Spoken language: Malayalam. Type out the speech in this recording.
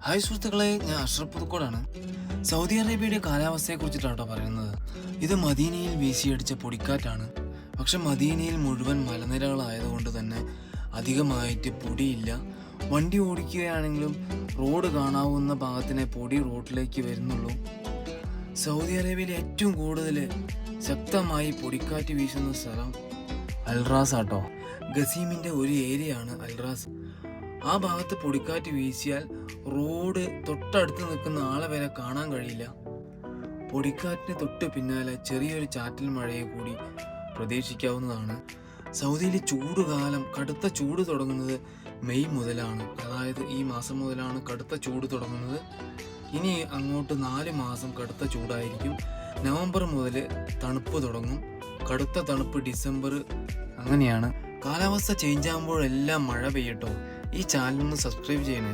ഹായ് സുഹൃത്തുക്കളെ, ഞാൻ അഷ്റഫ് പുതുക്കോടാണ്. സൗദി അറേബ്യയുടെ കാലാവസ്ഥയെ കുറിച്ചിട്ടാട്ടോ പറയുന്നത്. ഇത് മദീനയിൽ വീശിയടിച്ച പൊടിക്കാറ്റാണ്. പക്ഷെ മദീനയിൽ മുഴുവൻ മലനിരകളായതുകൊണ്ട് തന്നെ അധികമായിട്ട് പൊടിയില്ല. വണ്ടി ഓടിക്കുകയാണെങ്കിലും റോഡ് കാണാവുന്ന ഭാഗത്തിനെ പൊടി റോഡിലേക്ക് വരുന്നുള്ളൂ. സൗദി അറേബ്യയിൽ ഏറ്റവും കൂടുതൽ ശക്തമായി പൊടിക്കാറ്റ് വീശുന്ന സ്ഥലം അൽറാസ് ആട്ടോ. ഗസീമിൻ്റെ ഒരു ഏരിയയാണ് അൽറാസ്. ആ ഭാഗത്ത് പൊടിക്കാറ്റ് വീശിയാൽ റോഡ് തൊട്ടടുത്ത് നിൽക്കുന്ന ആളെ വരെ കാണാൻ കഴിയില്ല. പൊടിക്കാറ്റിന് തൊട്ട് പിന്നാലെ ചെറിയൊരു ചാറ്റൽ മഴയെ കൂടി പ്രതീക്ഷിക്കാവുന്നതാണ്. സൗദിയിലെ ചൂടുകാലം, കടുത്ത ചൂട് തുടങ്ങുന്നത് മെയ് മുതലാണ്. അതായത് ഈ മാസം മുതലാണ് കടുത്ത ചൂട് തുടങ്ങുന്നത്. ഇനി അങ്ങോട്ട് 4 മാസം കടുത്ത ചൂടായിരിക്കും. നവംബർ മുതൽ തണുപ്പ് തുടങ്ങും. കടുത്ത തണുപ്പ് ഡിസംബർ, അങ്ങനെയാണ്. കാലാവസ്ഥ ചേഞ്ച് ആകുമ്പോഴെല്ലാം മഴ പെയ്യട്ടോ. ഈ ചാനൽ ഒന്ന് സബ്സ്ക്രൈബ് ചെയ്യണേ.